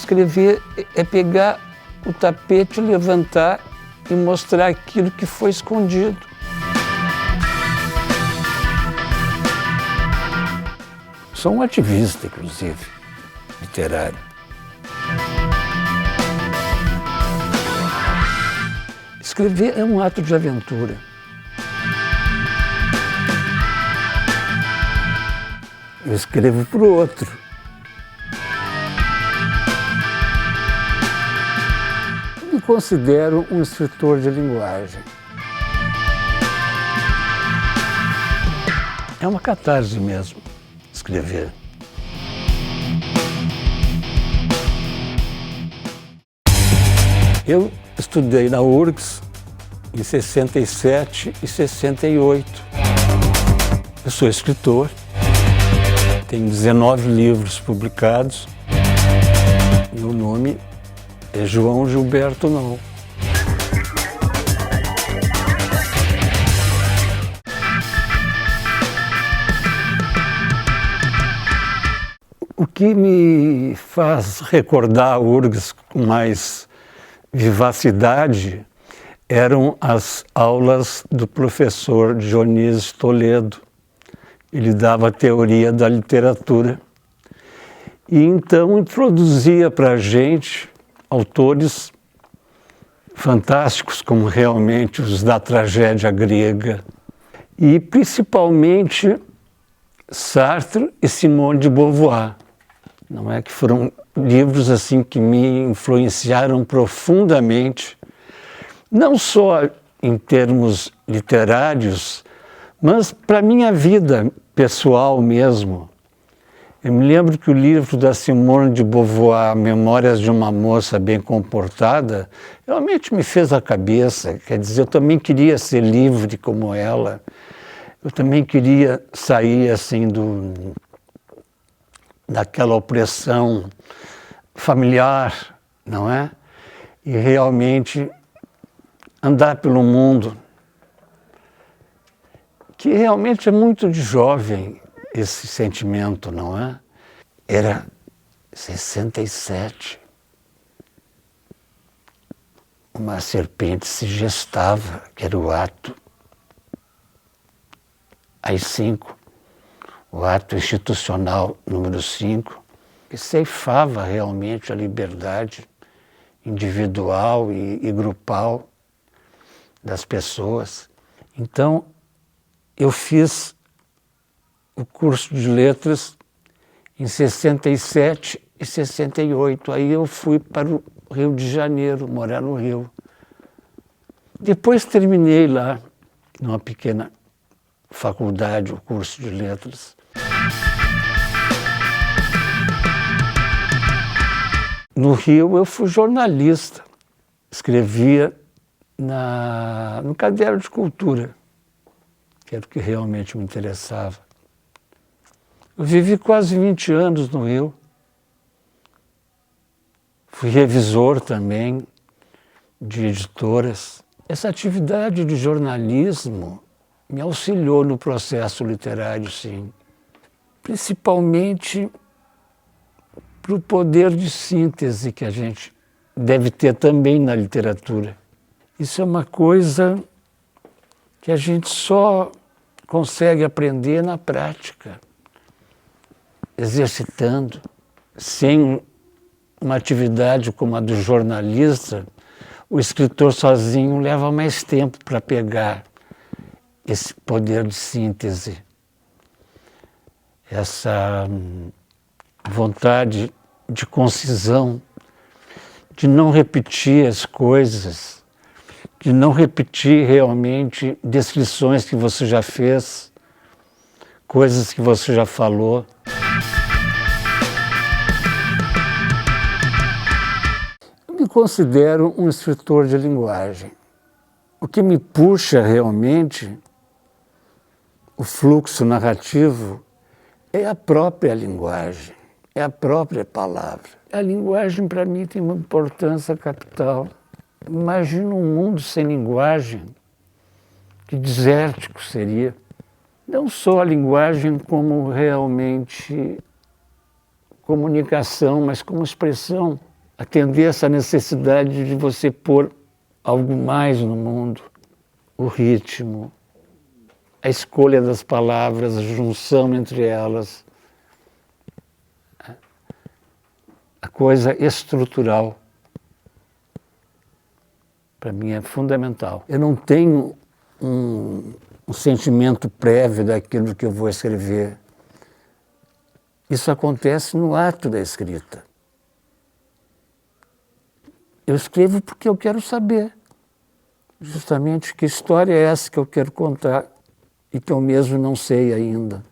Escrever é pegar o tapete, levantar e mostrar aquilo que foi escondido. Sou um ativista, inclusive, literário. Escrever é um ato de aventura. Eu escrevo para o outro. Eu me considero um escritor de linguagem. É uma catarse mesmo, escrever. Eu estudei na URGS em 67 e 68. Eu sou escritor, tenho 19 livros publicados. Meu nome é João Gilberto Não. O que me faz recordar a URGS com mais vivacidade eram as aulas do professor Dionísio Toledo. Ele dava a teoria da literatura e então introduzia para a gente autores fantásticos, como realmente os da tragédia grega, e principalmente Sartre e Simone de Beauvoir. Não é que foram livros assim que me influenciaram profundamente, não só em termos literários, mas para a minha vida pessoal mesmo. Eu me lembro que o livro da Simone de Beauvoir, Memórias de uma Moça Bem Comportada, realmente me fez a cabeça. Quer dizer, eu também queria ser livre como ela. Eu também queria sair assim daquela opressão familiar, não é? E realmente andar pelo mundo, que realmente é muito de jovem esse sentimento, não é? Era 67. Uma serpente se gestava, que era o ato AI-5, o ato institucional número 5, que ceifava realmente a liberdade individual e grupal das pessoas. Então, eu fiz o curso de letras em 67 e 68. Aí eu fui para o Rio de Janeiro, morar no Rio. Depois terminei lá, numa pequena faculdade, o curso de letras. No Rio eu fui jornalista, escrevia no Caderno de Cultura, que era o que realmente me interessava. Eu vivi quase 20 anos no Rio. Fui revisor também de editoras. Essa atividade de jornalismo me auxiliou no processo literário, sim. Principalmente para o poder de síntese que a gente deve ter também na literatura. Isso é uma coisa que a gente só consegue aprender na prática, exercitando. Sem uma atividade como a do jornalista, o escritor sozinho leva mais tempo para pegar esse poder de síntese, essa vontade de concisão, de não repetir as coisas, de não repetir realmente descrições que você já fez, coisas que você já falou. Eu me considero um escritor de linguagem. O que me puxa realmente, o fluxo narrativo, é a própria linguagem, é a própria palavra. A linguagem, para mim, tem uma importância capital. Imagina um mundo sem linguagem, que desértico seria. Não só a linguagem como realmente comunicação, mas como expressão. atender essa necessidade de você pôr algo mais no mundo, o ritmo, a escolha das palavras, a junção entre elas, a coisa estrutural, para mim é fundamental. Eu não tenho um sentimento prévio daquilo que eu vou escrever. Isso acontece no ato da escrita. Eu escrevo porque eu quero saber justamente que história é essa que eu quero contar e que eu mesmo não sei ainda.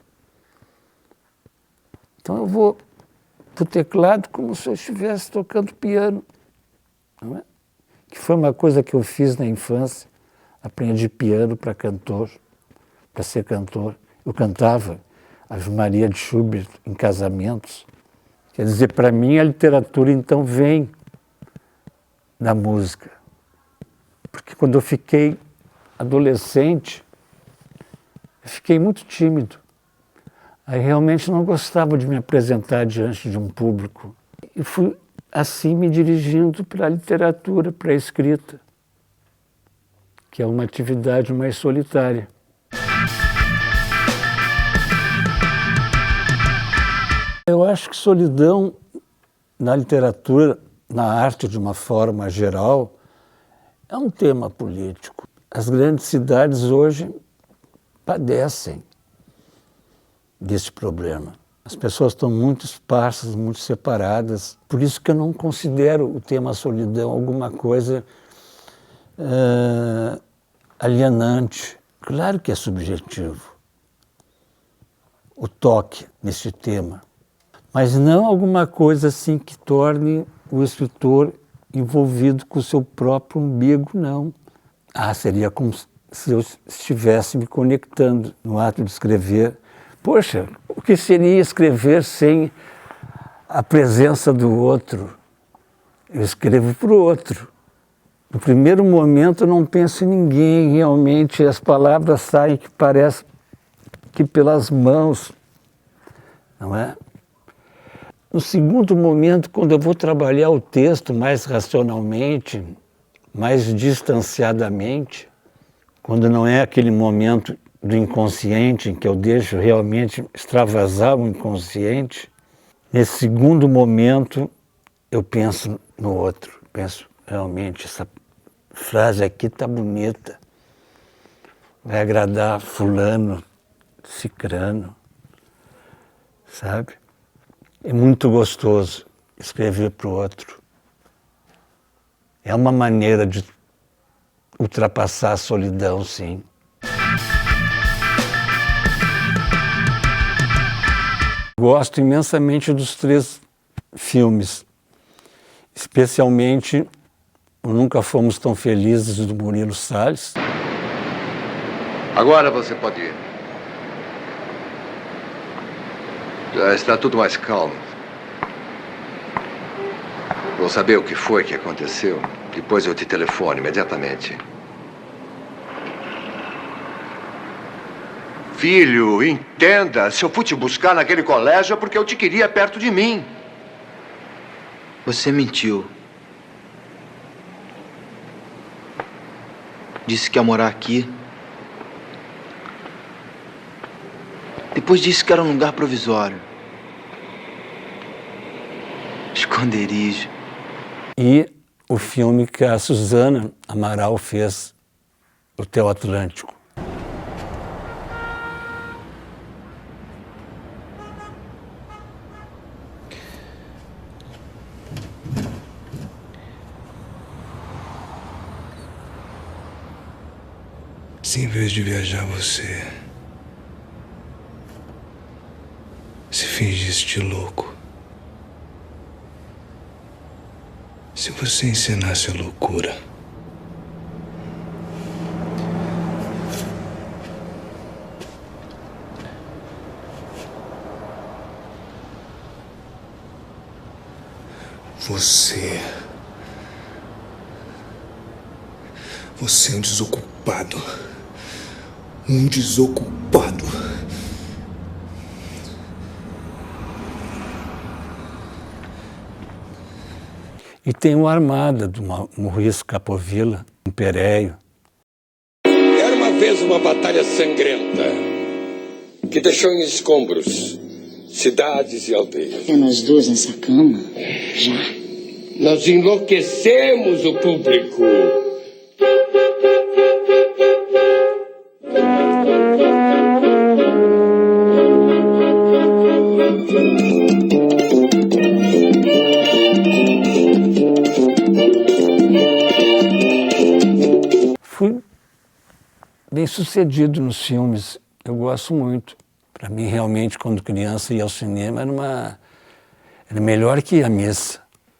Então eu vou para o teclado como se eu estivesse tocando piano, não é? Que foi uma coisa que eu fiz na infância. Aprendi piano para cantor, para ser cantor. Eu cantava Ave Maria de Schubert em casamentos. Quer dizer, para mim a literatura então vem da música. Porque quando eu fiquei adolescente, eu fiquei muito tímido. Aí realmente não gostava de me apresentar diante de um público. E fui assim me dirigindo para a literatura, para a escrita, que é uma atividade mais solitária. Eu acho que solidão na literatura, na arte de uma forma geral, é um tema político. As grandes cidades hoje padecem desse problema. As pessoas estão muito esparsas, muito separadas. Por isso que eu não considero o tema solidão alguma coisa alienante. Claro que é subjetivo o toque nesse tema, mas não alguma coisa assim que torne o escritor envolvido com o seu próprio umbigo, não. Seria como se eu estivesse me conectando no ato de escrever. Poxa, o que seria escrever sem a presença do outro? Eu escrevo para o outro. No primeiro momento eu não penso em ninguém, realmente as palavras saem que parece que pelas mãos, não é? No segundo momento, quando eu vou trabalhar o texto mais racionalmente, mais distanciadamente, quando não é aquele momento do inconsciente em que eu deixo realmente extravasar o inconsciente, nesse segundo momento eu penso no outro, penso realmente essa frase aqui está bonita, vai agradar fulano, cicrano, sabe? É muito gostoso escrever para o outro. É uma maneira de ultrapassar a solidão, sim. Gosto imensamente dos 3 filmes, especialmente o Nunca Fomos Tão Felizes, do Murilo Salles. Agora você pode ir. Já está tudo mais calmo. Vou saber o que foi que aconteceu. Depois eu te telefono imediatamente. Filho, entenda. Se eu fui te buscar naquele colégio é porque eu te queria perto de mim. Você mentiu. Disse que ia morar aqui. Depois disse que era um lugar provisório. Esconderijo. E o filme que a Suzana Amaral fez, Hotel Atlântico. Se em vez de viajar você se fingisse de louco, se você encenasse a loucura, você é um desocupado. Um desocupado. E tem o Armada, do Maurice Capovilla, um Pereio. Era uma vez uma batalha sangrenta que deixou em escombros cidades e aldeias. Apenas duas nessa cama? Já? Nós enlouquecemos o público. Fui bem sucedido nos filmes, eu gosto muito. Para mim, realmente, quando criança ia ao cinema, era melhor que ir à missa.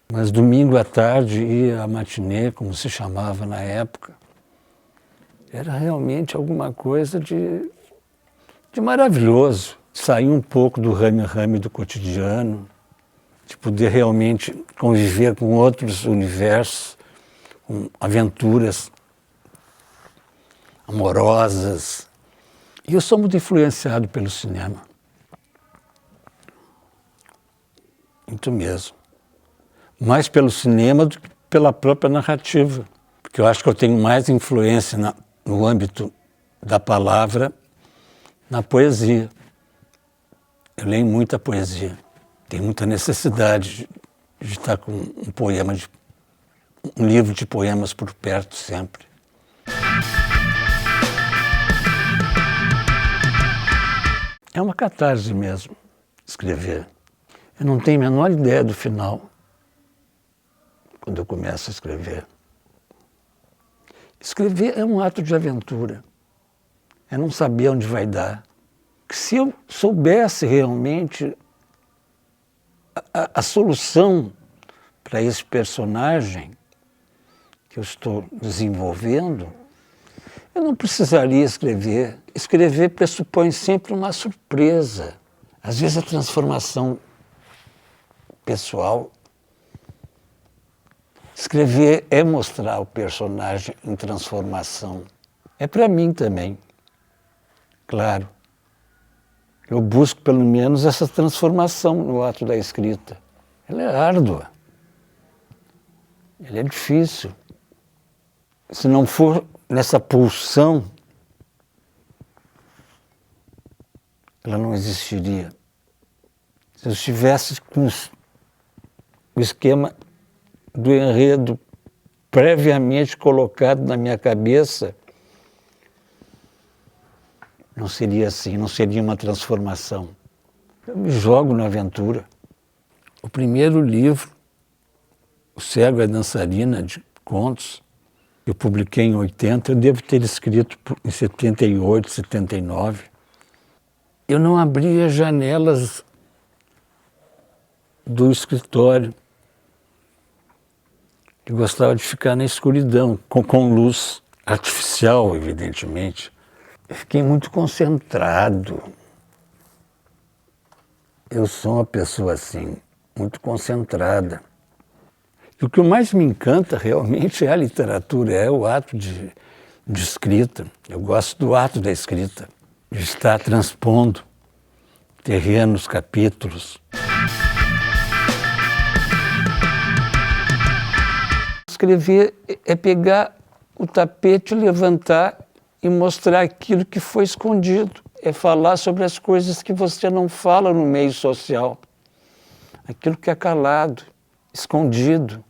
Mas domingo à tarde ia à matinê, como se chamava na época. Era realmente alguma coisa de maravilhoso. Sair um pouco do rame-rame do cotidiano, de poder realmente conviver com outros universos, com aventuras amorosas. E eu sou muito influenciado pelo cinema. Muito mesmo. Mais pelo cinema do que pela própria narrativa. Porque eu acho que eu tenho mais influência no âmbito da palavra, na poesia. Eu leio muita poesia. Tenho muita necessidade de estar com um livro de poemas por perto sempre. É uma catarse mesmo, escrever. Eu não tenho a menor ideia do final, quando eu começo a escrever. Escrever é um ato de aventura. É não saber onde vai dar. Que se eu soubesse realmente a solução para esse personagem que eu estou desenvolvendo, eu não precisaria escrever. Escrever pressupõe sempre uma surpresa. Às vezes a transformação pessoal. Escrever é mostrar o personagem em transformação. É para mim também, claro. Eu busco pelo menos essa transformação no ato da escrita. Ela é árdua. Ela é difícil. Se não for nessa pulsão, ela não existiria. Se eu estivesse com o esquema do enredo previamente colocado na minha cabeça, não seria assim, não seria uma transformação. Eu me jogo na aventura. O primeiro livro, O Cego é Dançarina, de contos, eu publiquei em 80, eu devo ter escrito em 78, 79. Eu não abria janelas do escritório. Eu gostava de ficar na escuridão, com luz artificial, evidentemente. Eu fiquei muito concentrado. Eu sou uma pessoa assim, muito concentrada. E o que mais me encanta realmente é a literatura, é o ato de escrita. Eu gosto do ato da escrita, de estar transpondo terrenos, capítulos. Escrever é pegar o tapete, levantar e mostrar aquilo que foi escondido. É falar sobre as coisas que você não fala no meio social. Aquilo que é calado, escondido.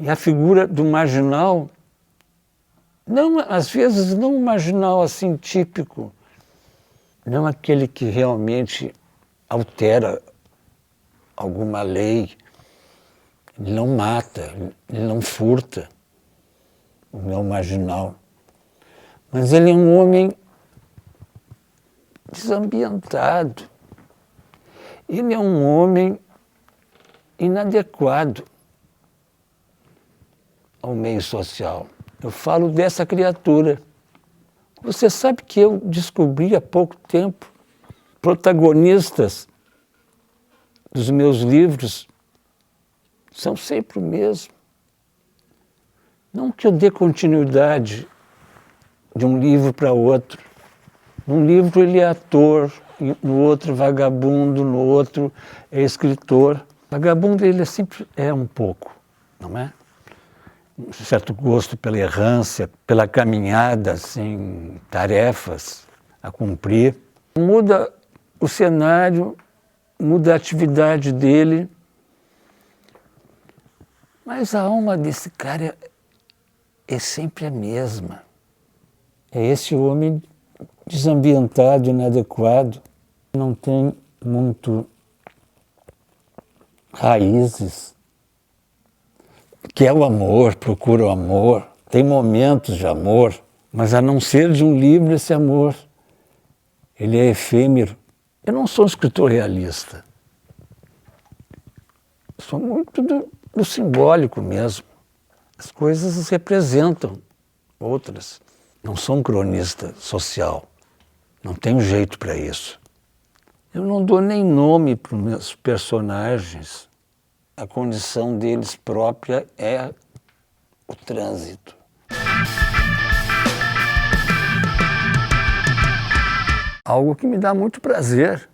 E a figura do marginal, não, às vezes não um marginal assim típico, não aquele que realmente altera alguma lei, ele não mata, ele não furta, o meu marginal. Mas ele é um homem desambientado. Ele é um homem inadequado ao meio social. Eu falo dessa criatura. Você sabe que eu descobri há pouco tempo protagonistas dos meus livros são sempre o mesmo. Não que eu dê continuidade de um livro para outro. Num livro ele é ator, no outro vagabundo, no outro é escritor. Vagabundo ele sempre é um pouco, não é? Um certo gosto pela errância, pela caminhada sem tarefas a cumprir. Muda o cenário, muda a atividade dele, mas a alma desse cara é sempre a mesma. É esse homem desambientado, inadequado, não tem muito raízes, quer o amor, procura o amor, tem momentos de amor, mas a não ser de um livro esse amor, ele é efêmero. Eu não sou um escritor realista, sou muito do simbólico mesmo. As coisas representam outras. Não sou um cronista social, não tenho jeito para isso. Eu não dou nem nome para os meus personagens. A condição deles própria é o trânsito. Algo que me dá muito prazer.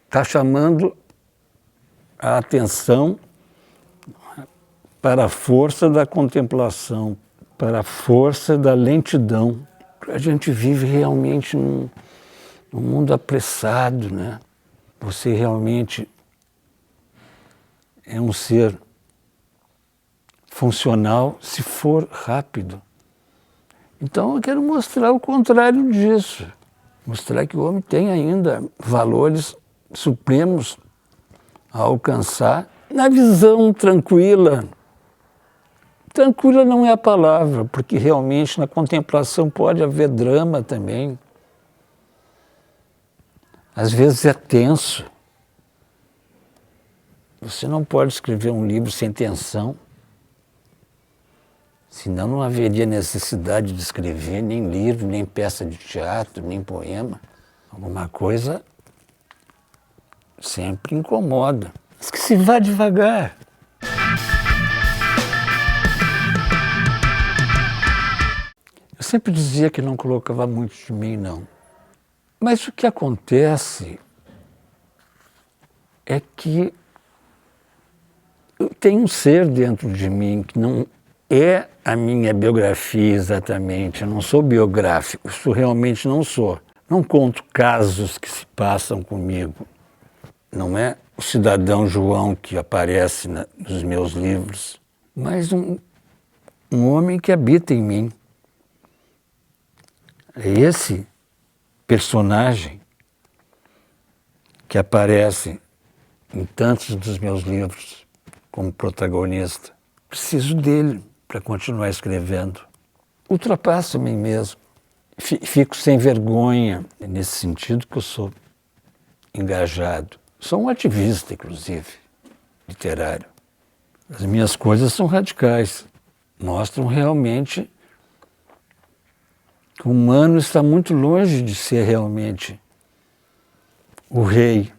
Está chamando a atenção para a força da contemplação, para a força da lentidão. A gente vive realmente num mundo apressado, né? Você realmente é um ser funcional se for rápido. Então eu quero mostrar o contrário disso. Mostrar que o homem tem ainda valores supremos a alcançar na visão tranquila. Tranquila não é a palavra, porque realmente na contemplação pode haver drama também. Às vezes é tenso. Você não pode escrever um livro sem tensão, senão não haveria necessidade de escrever nem livro, nem peça de teatro, nem poema. Alguma coisa sempre incomoda. Mas que se vá devagar. Eu sempre dizia que não colocava muito de mim, não. Mas o que acontece é que eu tenho um ser dentro de mim que não é a minha biografia exatamente. Eu não sou biográfico, isso realmente não sou. Não conto casos que se passam comigo. Não é o cidadão João que aparece nos meus livros, mas um homem que habita em mim. É esse personagem que aparece em tantos dos meus livros como protagonista. Preciso dele para continuar escrevendo. Ultrapasso a mim mesmo. Fico sem vergonha, é nesse sentido que eu sou engajado. Sou um ativista, inclusive, literário. As minhas coisas são radicais. Mostram realmente que o humano está muito longe de ser realmente o rei.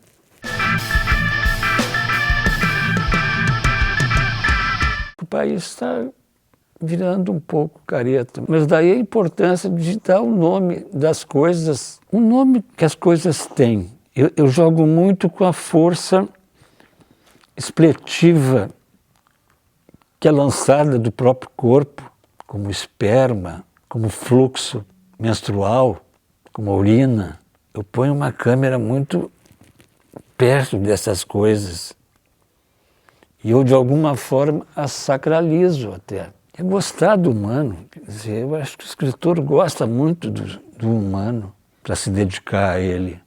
O país está virando um pouco careta, mas daí a importância de dar o nome das coisas, o nome que as coisas têm. Eu jogo muito com a força expletiva que é lançada do próprio corpo, como esperma, como fluxo menstrual, como urina. Eu ponho uma câmera muito perto dessas coisas e eu, de alguma forma, as sacralizo até. É gostar do humano. Quer dizer, eu acho que o escritor gosta muito do humano para se dedicar a ele,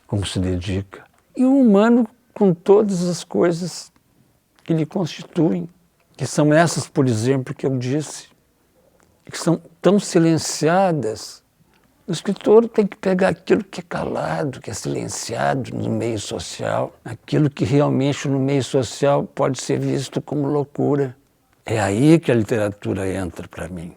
como se dedica. E o humano com todas as coisas que lhe constituem, que são essas, por exemplo, que eu disse, que são tão silenciadas. O escritor tem que pegar aquilo que é calado, que é silenciado no meio social, aquilo que realmente no meio social pode ser visto como loucura. É aí que a literatura entra para mim.